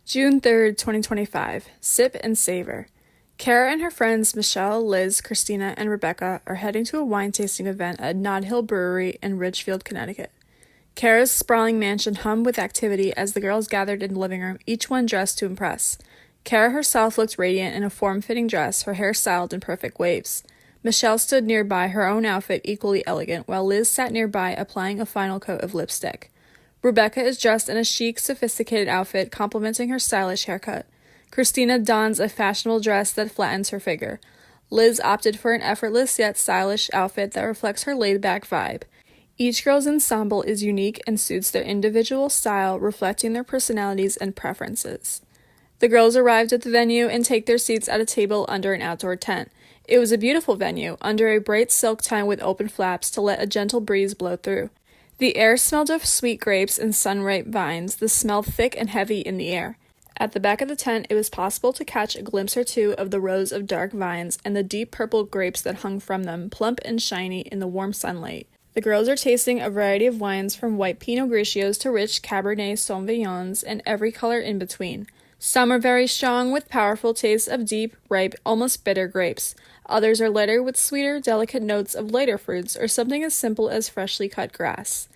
June 3rd, 2025. Sip and Savor. Cara and her friends Michelle, Liz, Christina, and Rebecca are heading to a wine tasting event at Nod Hill Brewery in Ridgefield, Connecticut. Cara's sprawling mansion hummed with activity as the girls gathered in the living room, each one dressed to impress. Cara herself looked radiant in a form-fitting dress, her hair styled in perfect waves. Michelle stood nearby, her own outfit equally elegant, while Liz sat nearby applying a final coat of lipstick. Rebecca is dressed in a chic, sophisticated outfit, complementing her stylish haircut. Christina dons a fashionable dress that flattens her figure. Liz opted for an effortless yet stylish outfit that reflects her laid-back vibe. Each girl's ensemble is unique and suits their individual style, reflecting their personalities and preferences. The girls arrived at the venue and take their seats at a table under an outdoor tent. It was a beautiful venue, under a bright silk tent with open flaps to let a gentle breeze blow through. The air smelled of sweet grapes and sun-ripe vines, the smell thick and heavy in the air. At the back of the tent, it was possible to catch a glimpse or two of the rows of dark vines and the deep purple grapes that hung from them, plump and shiny in the warm sunlight. The girls are tasting a variety of wines from white Pinot Grigios to rich Cabernet Sauvignons and every color in between. Some are very strong with powerful tastes of deep, ripe, almost bitter grapes. Others are lighter with sweeter, delicate notes of lighter fruits or something as simple as freshly cut grass.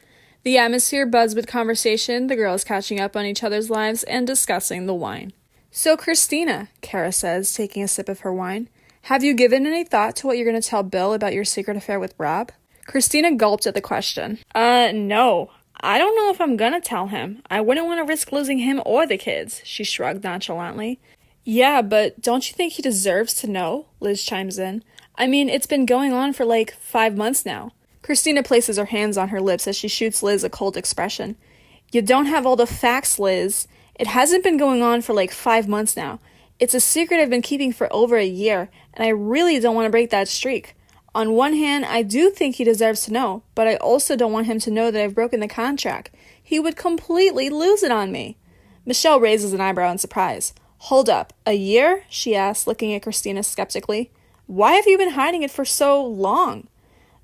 The atmosphere buzzed with conversation, the girls catching up on each other's lives and discussing the wine. "So, Christina," Cara says, taking a sip of her wine, "have you given any thought to what you're going to tell Bill about your secret affair with Rob?" Christina gulped at the question. No. I don't know if I'm gonna tell him. I wouldn't want to risk losing him or the kids," she shrugged nonchalantly. "Yeah, but don't you think he deserves to know?" Liz chimes in. "I mean, it's been going on for like 5 months now." Christina places her hands on her lips as she shoots Liz a cold expression. "You don't have all the facts, Liz. It hasn't been going on for like 5 months now. It's a secret I've been keeping for over a year, and I really don't want to break that streak. On one hand, I do think he deserves to know, but I also don't want him to know that I've broken the contract. He would completely lose it on me." Michelle raises an eyebrow in surprise. "Hold up, a year?" she asks, looking at Christina skeptically. "Why have you been hiding it for so long?"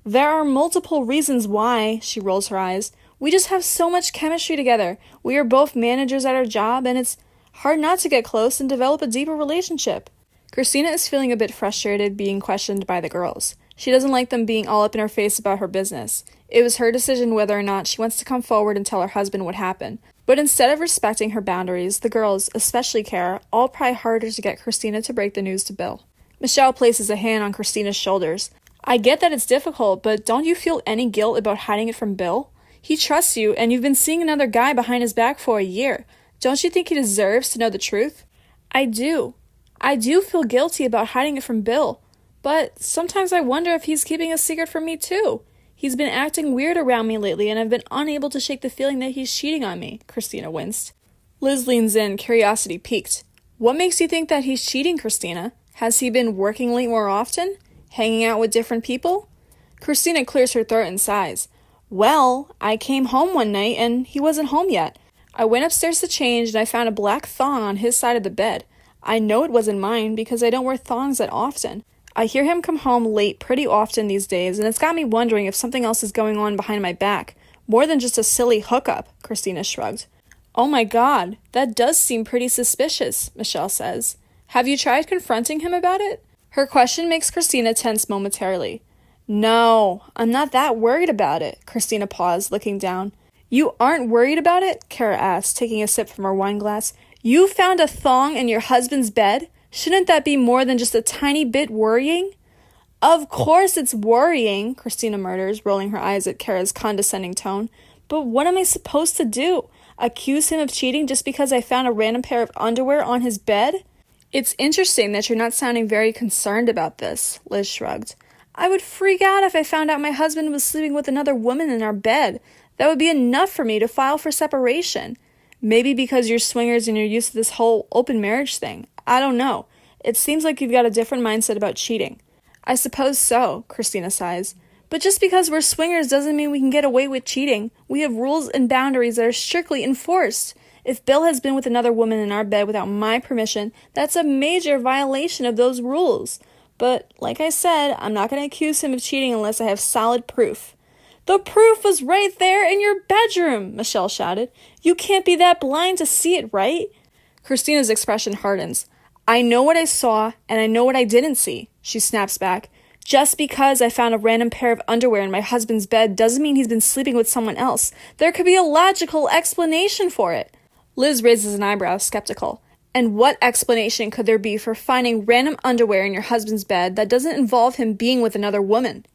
"There are multiple reasons why," she rolls her eyes. "We just have so much chemistry together. We are both managers at our job, and it's hard not to get close and develop a deeper relationship." Christina is feeling a bit frustrated being questioned by the girls. She doesn't like them being all up in her face about her business. It was her decision whether or not she wants to come forward and tell her husband what happened. But instead of respecting her boundaries, the girls, especially Cara, all pry harder to get Christina to break the news to Bill. Michelle places a hand on Christina's shoulders. "I get that it's difficult, but don't you feel any guilt about hiding it from Bill? He trusts you, and you've been seeing another guy behind his back for a year. Don't you think he deserves to know the truth?" I do feel guilty about hiding it from Bill. But sometimes I wonder if he's keeping a secret from me too. He's been acting weird around me lately, and I've been unable to shake the feeling that he's cheating on me," Christina winced. Liz leans in, curiosity piqued. "What makes you think that he's cheating, Christina? Has he been working late more often? Hanging out with different people?" Christina clears her throat and sighs. "Well, I came home one night, and he wasn't home yet. I went upstairs to change, and I found a black thong on his side of the bed. I know it wasn't mine because I don't wear thongs that often. I hear him come home late pretty often these days, and it's got me wondering if something else is going on behind my back. More than just a silly hookup," Christina shrugged. "Oh my God, that does seem pretty suspicious," Michelle says. "Have you tried confronting him about it?" Her question makes Christina tense momentarily. "No, I'm not that worried about it," Christina paused, looking down. "You aren't worried about it?" Cara asked, taking a sip from her wine glass. "You found a thong in your husband's bed? Shouldn't that be more than just a tiny bit worrying?" "Of course it's worrying," Christina murmurs, rolling her eyes at Cara's condescending tone. "But what am I supposed to do? Accuse him of cheating just because I found a random pair of underwear on his bed?" "It's interesting that you're not sounding very concerned about this," Liz shrugged. "I would freak out if I found out my husband was sleeping with another woman in our bed. That would be enough for me to file for separation. Maybe because you're swingers and you're used to this whole open marriage thing. I don't know. It seems like you've got a different mindset about cheating." "I suppose so," Christina sighs. "But just because we're swingers doesn't mean we can get away with cheating. We have rules and boundaries that are strictly enforced. If Bill has been with another woman in our bed without my permission, that's a major violation of those rules. But, like I said, I'm not going to accuse him of cheating unless I have solid proof." "The proof was right there in your bedroom," Michelle shouted. "You can't be that blind to see it, right?" Christina's expression hardens. I know what I saw, and I know what I didn't see, she snaps back. Just because I found a random pair of underwear in my husband's bed doesn't mean he's been sleeping with someone else. There could be a logical explanation for it. Liz raises an eyebrow, skeptical. And what explanation could there be for finding random underwear in your husband's bed that doesn't involve him being with another woman?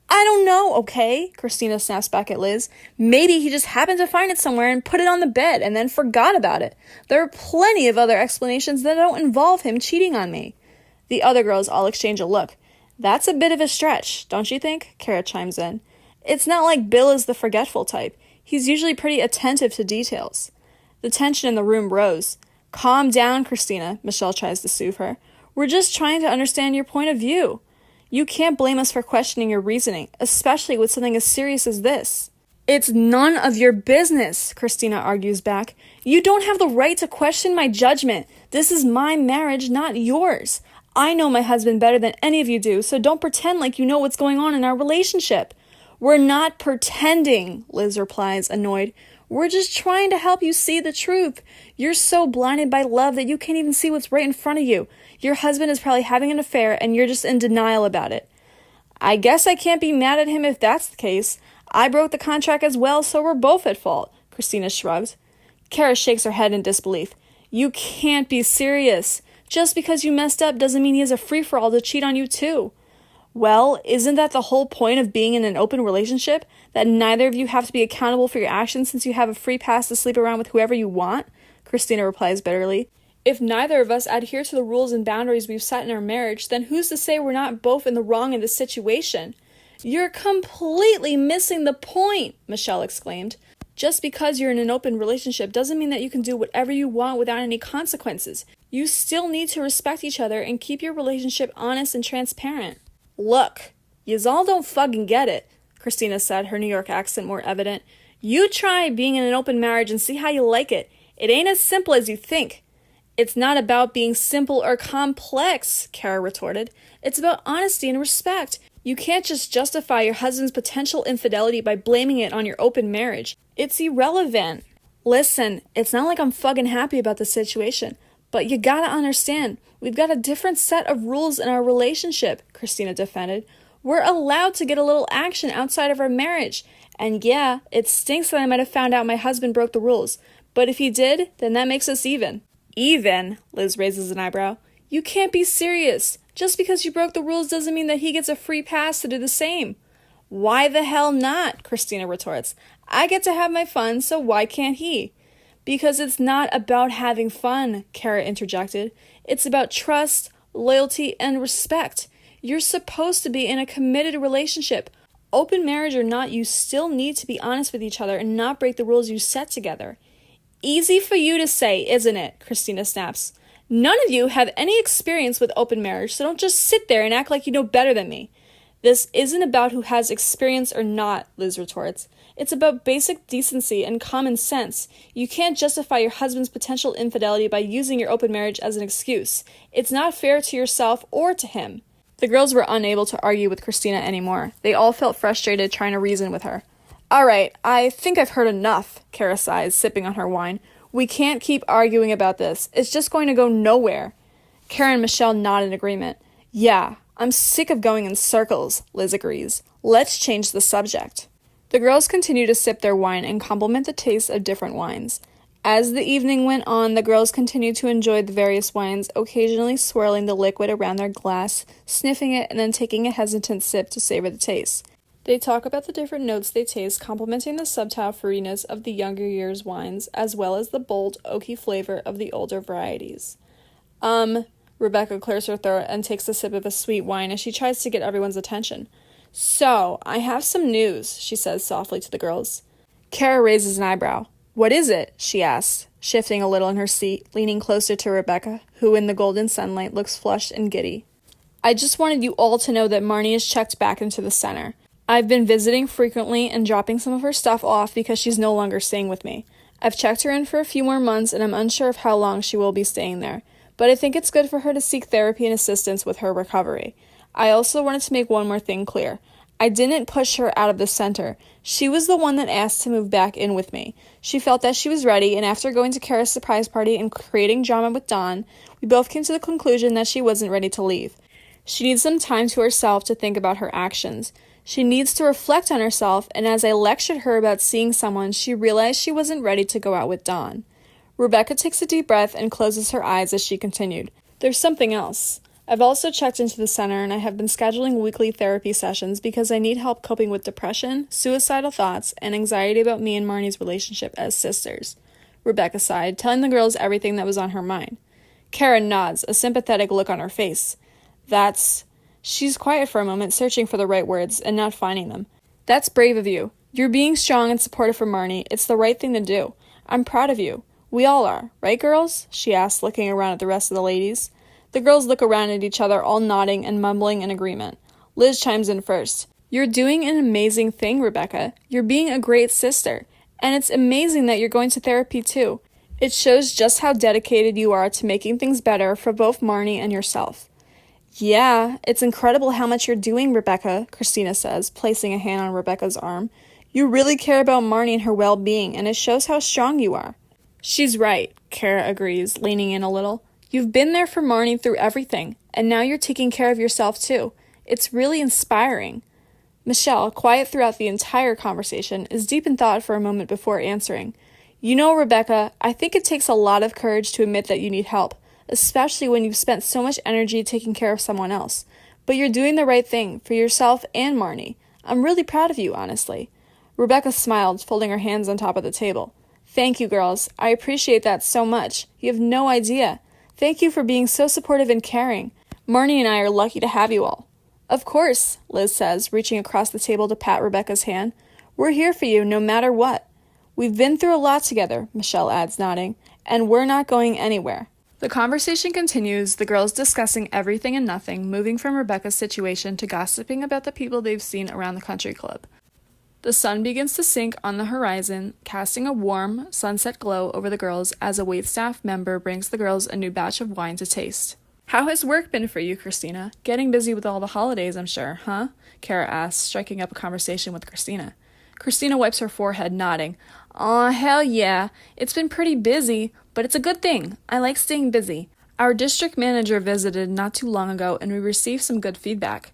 I don't know, okay? Christina snaps back at Liz. Maybe he just happened to find it somewhere and put it on the bed and then forgot about it. There are plenty of other explanations that don't involve him cheating on me. The other girls all exchange a look. That's a bit of a stretch, don't you think? Cara chimes in. It's not like Bill is the forgetful type. He's usually pretty attentive to details. The tension in the room rose. Calm down, Christina, Michelle tries to soothe her. We're just trying to understand your point of view. You can't blame us for questioning your reasoning, especially with something as serious as this. It's none of your business, Christina argues back. You don't have the right to question my judgment. This is my marriage, not yours. I know my husband better than any of you do, so don't pretend like you know what's going on in our relationship. We're not pretending, Liz replies, annoyed. We're just trying to help you see the truth. You're so blinded by love that you can't even see what's right in front of you. Your husband is probably having an affair and you're just in denial about it. I guess I can't be mad at him if that's the case. I broke the contract as well, so we're both at fault, Christina shrugs. Cara shakes her head in disbelief. You can't be serious. Just because you messed up doesn't mean he has a free-for-all to cheat on you too. Well, isn't that the whole point of being in an open relationship? That neither of you have to be accountable for your actions since you have a free pass to sleep around with whoever you want? Christina replies bitterly. If neither of us adhere to the rules and boundaries we've set in our marriage, then who's to say we're not both in the wrong in this situation? You're completely missing the point, Michelle exclaimed. Just because you're in an open relationship doesn't mean that you can do whatever you want without any consequences. You still need to respect each other and keep your relationship honest and transparent. Look, yous all don't fucking get it, Christina said, her New York accent more evident. You try being in an open marriage and see how you like it. It ain't as simple as you think. It's not about being simple or complex, Cara retorted. It's about honesty and respect. You can't just justify your husband's potential infidelity by blaming it on your open marriage. It's irrelevant. Listen, it's not like I'm fucking happy about the situation, but you gotta understand, we've got a different set of rules in our relationship, Christina defended. We're allowed to get a little action outside of our marriage. And yeah, it stinks that I might have found out my husband broke the rules. But if he did, then that makes us even. Even? Liz raises an eyebrow. You can't be serious. Just because you broke the rules doesn't mean that he gets a free pass to do the same. Why the hell not? Christina retorts. I get to have my fun, so why can't he? Because it's not about having fun, Cara interjected. It's about trust, loyalty, and respect. You're supposed to be in a committed relationship. Open marriage or not, you still need to be honest with each other and not break the rules you set together. Easy for you to say, isn't it? Christina snaps. None of you have any experience with open marriage, so don't just sit there and act like you know better than me. This isn't about who has experience or not, Liz retorts. It's about basic decency and common sense. You can't justify your husband's potential infidelity by using your open marriage as an excuse. It's not fair to yourself or to him. The girls were unable to argue with Christina anymore. They all felt frustrated trying to reason with her. All right, I think I've heard enough, Cara sighs, sipping on her wine. We can't keep arguing about this. It's just going to go nowhere. Cara and Michelle nod in agreement. Yeah, I'm sick of going in circles, Liz agrees. Let's change the subject. The girls continue to sip their wine and compliment the taste of different wines. As the evening went on, the girls continued to enjoy the various wines, occasionally swirling the liquid around their glass, sniffing it, and then taking a hesitant sip to savor the taste. They talk about the different notes they taste, complimenting the subtle fruitiness of the younger years' wines, as well as the bold, oaky flavor of the older varieties. Rebecca clears her throat and takes a sip of a sweet wine as she tries to get everyone's attention. So, I have some news, she says softly to the girls. Cara raises an eyebrow. What is it? She asks, shifting a little in her seat, leaning closer to Rebecca, who in the golden sunlight looks flushed and giddy. I just wanted you all to know that Marnie is checked back into the center. I've been visiting frequently and dropping some of her stuff off because she's no longer staying with me. I've checked her in for a few more months and I'm unsure of how long she will be staying there, but I think it's good for her to seek therapy and assistance with her recovery. I also wanted to make one more thing clear. I didn't push her out of the center. She was the one that asked to move back in with me. She felt that she was ready, and after going to Cara's surprise party and creating drama with Dawn, we both came to the conclusion that she wasn't ready to leave. She needs some time to herself to think about her actions. She needs to reflect on herself, and as I lectured her about seeing someone, she realized she wasn't ready to go out with Dawn. Rebecca takes a deep breath and closes her eyes as she continued. There's something else. I've also checked into the center, and I have been scheduling weekly therapy sessions because I need help coping with depression, suicidal thoughts, and anxiety about me and Marnie's relationship as sisters. Rebecca sighed, telling the girls everything that was on her mind. Cara nods, a sympathetic look on her face. She's quiet for a moment, searching for the right words and not finding them. That's brave of you. You're being strong and supportive for Marnie. It's the right thing to do. I'm proud of you. We all are, right, girls? She asked, looking around at the rest of the ladies. The girls look around at each other, all nodding and mumbling in agreement. Liz chimes in first. You're doing an amazing thing, Rebecca. You're being a great sister. And it's amazing that you're going to therapy, too. It shows just how dedicated you are to making things better for both Marnie and yourself. Yeah, it's incredible how much you're doing, Rebecca, Christina says, placing a hand on Rebecca's arm. You really care about Marnie and her well-being, and it shows how strong you are. She's right, Cara agrees, leaning in a little. You've been there for Marnie through everything, and now you're taking care of yourself too. It's really inspiring. Michelle, quiet throughout the entire conversation, is deep in thought for a moment before answering. You know, Rebecca, I think it takes a lot of courage to admit that you need help, especially when you've spent so much energy taking care of someone else. But you're doing the right thing for yourself and Marnie. I'm really proud of you, honestly. Rebecca smiled, folding her hands on top of the table. Thank you, girls. I appreciate that so much. You have no idea. Thank you for being so supportive and caring. Marnie and I are lucky to have you all. Of course, Liz says, reaching across the table to pat Rebecca's hand. We're here for you no matter what. We've been through a lot together, Michelle adds, nodding, and we're not going anywhere. The conversation continues, the girls discussing everything and nothing, moving from Rebecca's situation to gossiping about the people they've seen around the country club. The sun begins to sink on the horizon, casting a warm, sunset glow over the girls as a waitstaff member brings the girls a new batch of wine to taste. How has work been for you, Christina? Getting busy with all the holidays, I'm sure, huh? Cara asks, striking up a conversation with Christina. Christina wipes her forehead, nodding. Aw, hell yeah. It's been pretty busy, but it's a good thing. I like staying busy. Our district manager visited not too long ago, and we received some good feedback.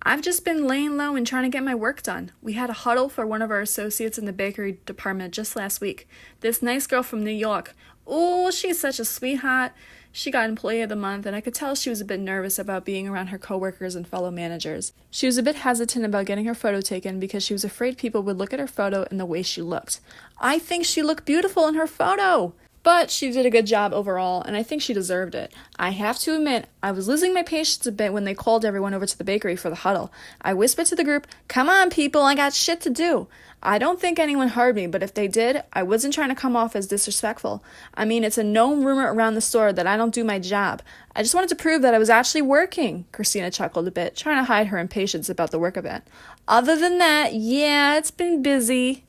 I've just been laying low and trying to get my work done. We had a huddle for one of our associates in the bakery department just last week. This nice girl from New York. Oh, she's such a sweetheart. She got Employee of the Month, and I could tell she was a bit nervous about being around her coworkers and fellow managers. She was a bit hesitant about getting her photo taken because she was afraid people would look at her photo and the way she looked. I think she looked beautiful in her photo! But she did a good job overall, and I think she deserved it. I have to admit, I was losing my patience a bit when they called everyone over to the bakery for the huddle. I whispered to the group, "Come on, people, I got shit to do." I don't think anyone heard me, but if they did, I wasn't trying to come off as disrespectful. I mean, it's a known rumor around the store that I don't do my job. I just wanted to prove that I was actually working. Christina chuckled a bit, trying to hide her impatience about the work event. Other than that, yeah, it's been busy.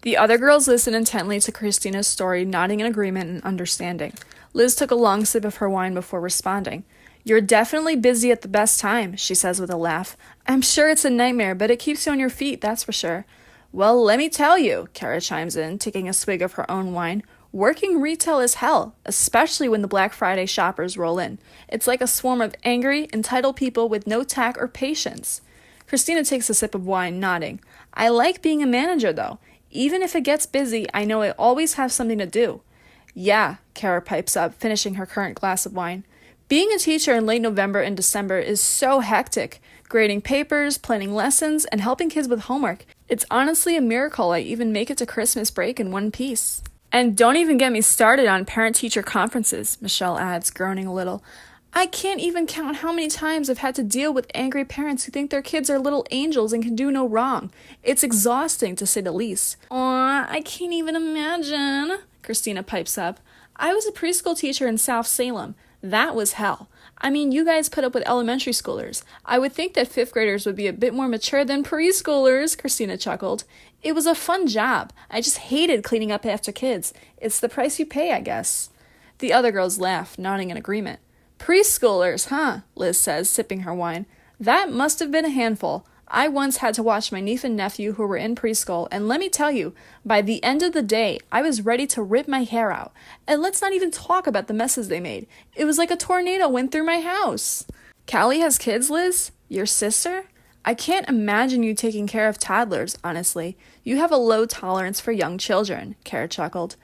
The other girls listened intently to Christina's story, nodding in agreement and understanding. Liz took a long sip of her wine before responding. You're definitely busy at the best time, she says with a laugh. I'm sure it's a nightmare, but it keeps you on your feet, that's for sure. Well, let me tell you, Cara chimes in, taking a swig of her own wine. Working retail is hell, especially when the Black Friday shoppers roll in. It's like a swarm of angry, entitled people with no tact or patience. Christina takes a sip of wine, nodding. I like being a manager, though. Even if it gets busy, I know I always have something to do. Yeah, Cara pipes up, finishing her current glass of wine. Being a teacher in late November and December is so hectic. Grading papers, planning lessons, and helping kids with homework. It's honestly a miracle I even make it to Christmas break in one piece. And don't even get me started on parent-teacher conferences, Michelle adds, groaning a little. I can't even count how many times I've had to deal with angry parents who think their kids are little angels and can do no wrong. It's exhausting, to say the least. Aw, I can't even imagine, Christina pipes up. I was a preschool teacher in South Salem. That was hell. I mean, you guys put up with elementary schoolers. I would think that 5th graders would be a bit more mature than preschoolers, Christina chuckled. It was a fun job. I just hated cleaning up after kids. It's the price you pay, I guess. The other girls laughed, nodding in agreement. Preschoolers, huh? Liz says, sipping her wine. That must have been a handful. I once had to watch my niece and nephew who were in preschool, and let me tell you, by the end of the day, I was ready to rip my hair out. And let's not even talk about the messes they made. It was like a tornado went through my house. Callie has kids, Liz? Your sister? I can't imagine you taking care of toddlers, honestly. You have a low tolerance for young children, Cara chuckled.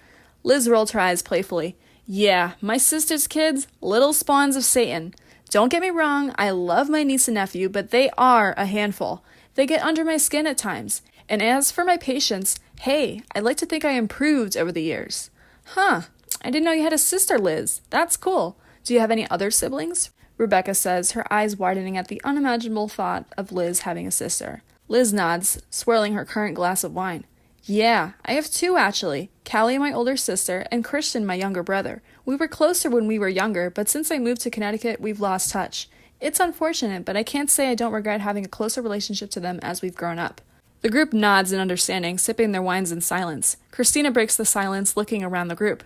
Liz rolled her eyes playfully. Yeah, my sister's kids, little spawns of Satan. Don't get me wrong, I love my niece and nephew, but they are a handful. They get under my skin at times. And as for my patience, hey, I'd like to think I improved over the years. Huh, I didn't know you had a sister, Liz. That's cool. Do you have any other siblings? Rebecca says, her eyes widening at the unimaginable thought of Liz having a sister. Liz nods, swirling her current glass of wine. Yeah, I have two actually. Callie, my older sister, and Christian, my younger brother. We were closer when we were younger, but since I moved to Connecticut, we've lost touch. It's unfortunate, but I can't say I don't regret having a closer relationship to them as we've grown up. The group nods in understanding, sipping their wines in silence. Christina breaks the silence, looking around the group.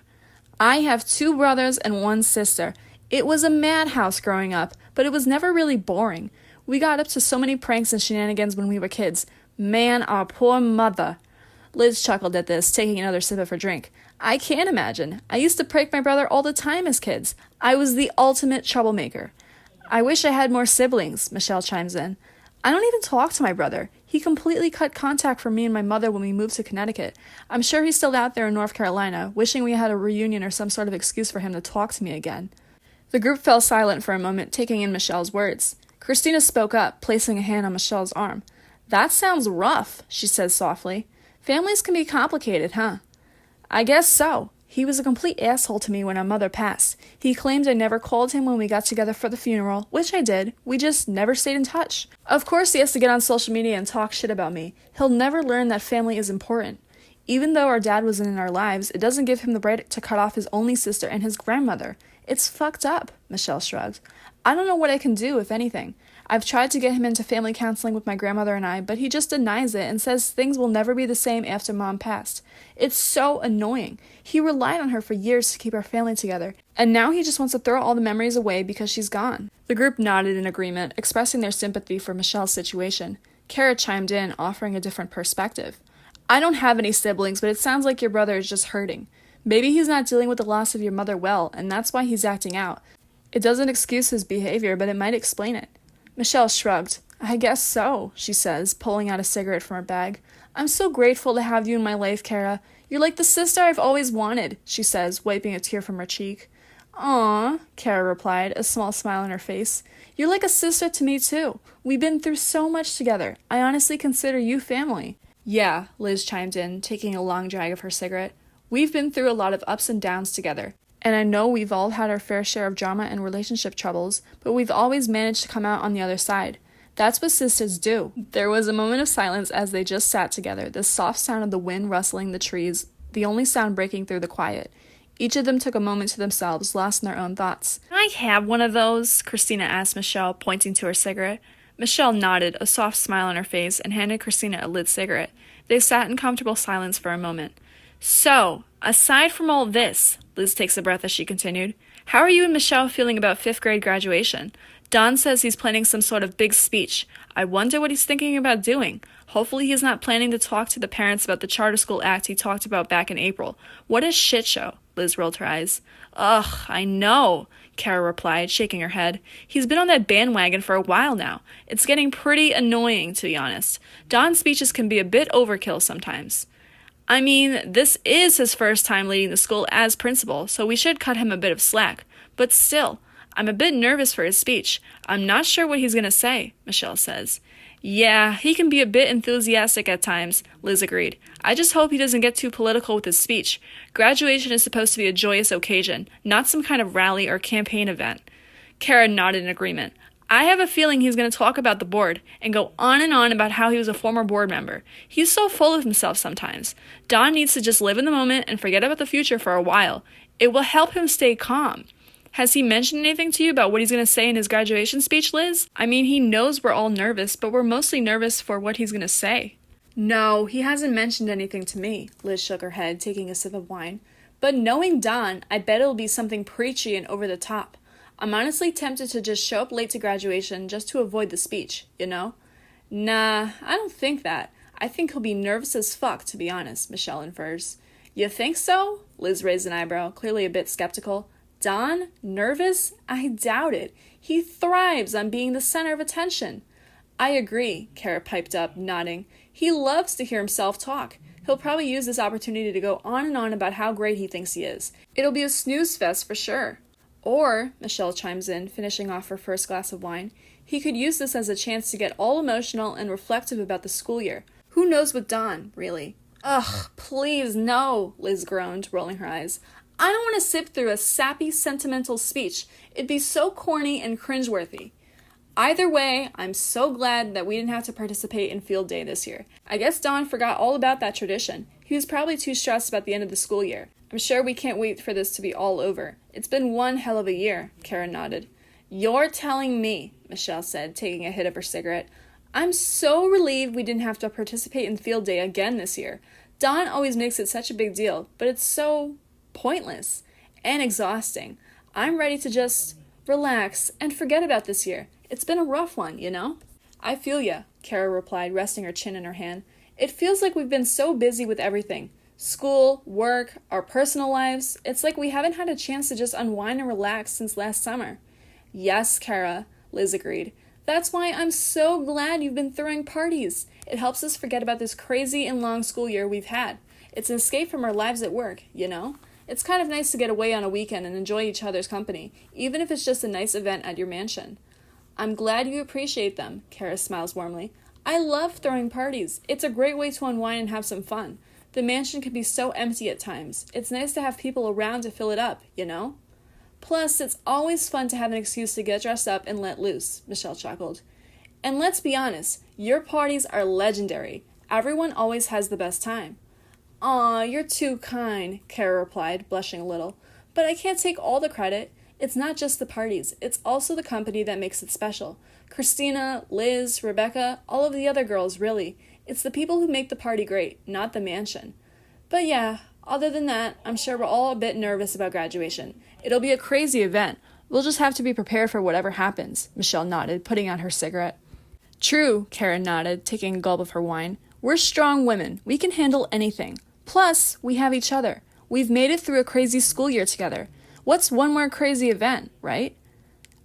I have two brothers and one sister. It was a madhouse growing up, but it was never really boring. We got up to so many pranks and shenanigans when we were kids. Man, our poor mother. Liz chuckled at this, taking another sip of her drink. I can't imagine. I used to prank my brother all the time as kids. I was the ultimate troublemaker. I wish I had more siblings, Michelle chimes in. I don't even talk to my brother. He completely cut contact from me and my mother when we moved to Connecticut. I'm sure he's still out there in North Carolina, wishing we had a reunion or some sort of excuse for him to talk to me again. The group fell silent for a moment, taking in Michelle's words. Christina spoke up, placing a hand on Michelle's arm. That sounds rough, she said softly. Families can be complicated, huh? I guess so. He was a complete asshole to me when our mother passed. He claimed I never called him when we got together for the funeral, which I did. We just never stayed in touch. Of course he has to get on social media and talk shit about me. He'll never learn that family is important. Even though our dad wasn't in our lives, it doesn't give him the right to cut off his only sister and his grandmother. It's fucked up, Michelle shrugged. I don't know what I can do, if anything. I've tried to get him into family counseling with my grandmother and I, but he just denies it and says things will never be the same after Mom passed. It's so annoying. He relied on her for years to keep our family together, and now he just wants to throw all the memories away because she's gone. The group nodded in agreement, expressing their sympathy for Michelle's situation. Cara chimed in, offering a different perspective. I don't have any siblings, but it sounds like your brother is just hurting. Maybe he's not dealing with the loss of your mother well, and that's why he's acting out. It doesn't excuse his behavior, but it might explain it. Michelle shrugged. I guess so, she says, pulling out a cigarette from her bag. I'm so grateful to have you in my life, Cara. You're like the sister I've always wanted, she says, wiping a tear from her cheek. Aw, Cara replied, a small smile on her face. You're like a sister to me, too. We've been through so much together. I honestly consider you family. Yeah, Liz chimed in, taking a long drag of her cigarette. We've been through a lot of ups and downs together. And I know we've all had our fair share of drama and relationship troubles, but we've always managed to come out on the other side. That's what sisters do. There was a moment of silence as they just sat together, the soft sound of the wind rustling the trees, the only sound breaking through the quiet. Each of them took a moment to themselves, lost in their own thoughts. Can I have one of those? Christina asked Michelle, pointing to her cigarette. Michelle nodded, a soft smile on her face, and handed Christina a lit cigarette. They sat in comfortable silence for a moment. So, aside from all this, Liz takes a breath as she continued, how are you and Michelle feeling about 5th grade graduation? Don says he's planning some sort of big speech. I wonder what he's thinking about doing. Hopefully he's not planning to talk to the parents about the charter school act he talked about back in April. What a shit show, Liz rolled her eyes. Ugh, I know, Cara replied, shaking her head. He's been on that bandwagon for a while now. It's getting pretty annoying, to be honest. Don's speeches can be a bit overkill sometimes. I mean, this is his first time leading the school as principal, so we should cut him a bit of slack. But still, I'm a bit nervous for his speech. I'm not sure what he's going to say, Michelle says. Yeah, he can be a bit enthusiastic at times, Liz agreed. I just hope he doesn't get too political with his speech. Graduation is supposed to be a joyous occasion, not some kind of rally or campaign event. Cara nodded in agreement. I have a feeling he's going to talk about the board and go on and on about how he was a former board member. He's so full of himself sometimes. Don needs to just live in the moment and forget about the future for a while. It will help him stay calm. Has he mentioned anything to you about what he's going to say in his graduation speech, Liz? I mean, he knows we're all nervous, but we're mostly nervous for what he's going to say. No, he hasn't mentioned anything to me, Liz shook her head, taking a sip of wine. But knowing Don, I bet it'll be something preachy and over the top. I'm honestly tempted to just show up late to graduation just to avoid the speech, you know? Nah, I don't think that. I think he'll be nervous as fuck, to be honest, Michelle infers. You think so? Liz raised an eyebrow, clearly a bit skeptical. Don? Nervous? I doubt it. He thrives on being the center of attention. I agree, Cara piped up, nodding. He loves to hear himself talk. He'll probably use this opportunity to go on and on about how great he thinks he is. It'll be a snooze fest for sure. Or, Michelle chimes in, finishing off her first glass of wine, he could use this as a chance to get all emotional and reflective about the school year. Who knows with Don, really? Ugh, please, no, Liz groaned, rolling her eyes. I don't want to sit through a sappy, sentimental speech. It'd be so corny and cringeworthy. Either way, I'm so glad that we didn't have to participate in field day this year. I guess Don forgot all about that tradition. He was probably too stressed about the end of the school year. I'm sure we can't wait for this to be all over. It's been one hell of a year, Cara nodded. You're telling me, Michelle said, taking a hit of her cigarette. I'm so relieved we didn't have to participate in field day again this year. Don always makes it such a big deal, but it's so pointless and exhausting. I'm ready to just relax and forget about this year. It's been a rough one, you know? I feel ya, Cara replied, resting her chin in her hand. It feels like we've been so busy with everything. School, work, our personal lives. It's like we haven't had a chance to just unwind and relax since last summer. Yes, Cara, Liz agreed. That's why I'm so glad you've been throwing parties. It helps us forget about this crazy and long school year we've had. It's an escape from our lives at work, you know? It's kind of nice to get away on a weekend and enjoy each other's company, even if it's just a nice event at your mansion. I'm glad you appreciate them, Cara smiles warmly. I love throwing parties. It's a great way to unwind and have some fun. The mansion can be so empty at times. It's nice to have people around to fill it up, you know? Plus, it's always fun to have an excuse to get dressed up and let loose, Michelle chuckled. And let's be honest, your parties are legendary. Everyone always has the best time. Aw, you're too kind, Cara replied, blushing a little. But I can't take all the credit. It's not just the parties, it's also the company that makes it special. Christina, Liz, Rebecca, all of the other girls, really. It's the people who make the party great, not the mansion. But yeah, other than that, I'm sure we're all a bit nervous about graduation. It'll be a crazy event. We'll just have to be prepared for whatever happens, Michelle nodded, putting out her cigarette. True, Cara nodded, taking a gulp of her wine. We're strong women. We can handle anything. Plus, we have each other. We've made it through a crazy school year together. What's one more crazy event, right?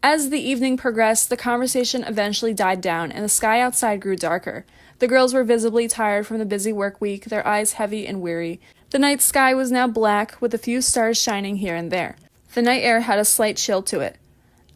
As the evening progressed, the conversation eventually died down and the sky outside grew darker. The girls were visibly tired from the busy work week, their eyes heavy and weary. The night sky was now black, with a few stars shining here and there. The night air had a slight chill to it.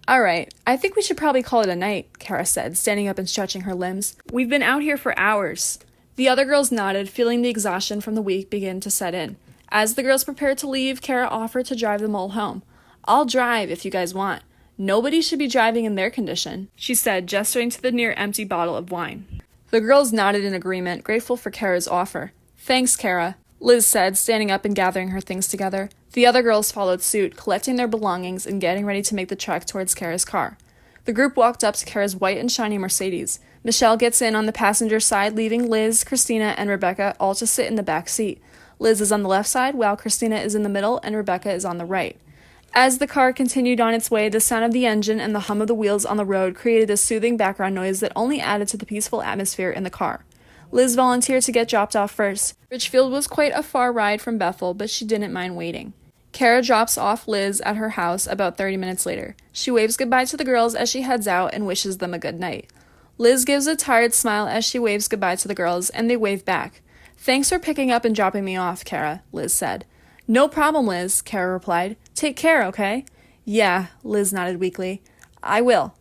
All right, I think we should probably call it a night, Cara said, standing up and stretching her limbs. We've been out here for hours. The other girls nodded, feeling the exhaustion from the week begin to set in. As the girls prepared to leave, Cara offered to drive them all home. I'll drive if you guys want. Nobody should be driving in their condition, she said, gesturing to the near-empty bottle of wine. The girls nodded in agreement, grateful for Cara's offer. Thanks, Cara, Liz said, standing up and gathering her things together. The other girls followed suit, collecting their belongings and getting ready to make the trek towards Cara's car. The group walked up to Cara's white and shiny Mercedes. Michelle gets in on the passenger side, leaving Liz, Christina, and Rebecca all to sit in the back seat. Liz is on the left side, while Christina is in the middle, and Rebecca is on the right. As the car continued on its way, the sound of the engine and the hum of the wheels on the road created a soothing background noise that only added to the peaceful atmosphere in the car. Liz volunteered to get dropped off first. Richfield was quite a far ride from Bethel, but she didn't mind waiting. Cara drops off Liz at her house about 30 minutes later. She waves goodbye to the girls as she heads out and wishes them a good night. Liz gives a tired smile as she waves goodbye to the girls, and they wave back. Thanks for picking up and dropping me off, Cara, Liz said. No problem, Liz, Cara replied. Take care, okay? Yeah, Liz nodded weakly. I will.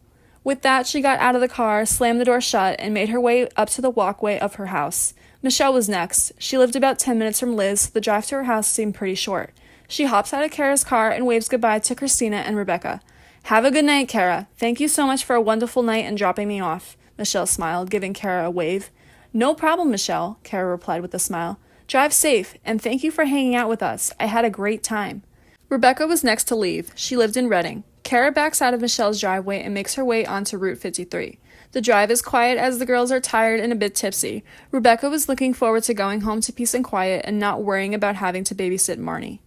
With that, she got out of the car, slammed the door shut, and made her way up to the walkway of her house. Michelle was next. She lived about 10 minutes from Liz, so the drive to her house seemed pretty short. She hops out of Cara's car and waves goodbye to Christina and Rebecca. Have a good night, Cara. Thank you so much for a wonderful night and dropping me off, Michelle smiled, giving Cara a wave. No problem, Michelle, Cara replied with a smile. Drive safe, and thank you for hanging out with us. I had a great time. Rebecca was next to leave. She lived in Reading. Cara backs out of Michelle's driveway and makes her way onto Route 53. The drive is quiet as the girls are tired and a bit tipsy. Rebecca was looking forward to going home to peace and quiet and not worrying about having to babysit Marnie.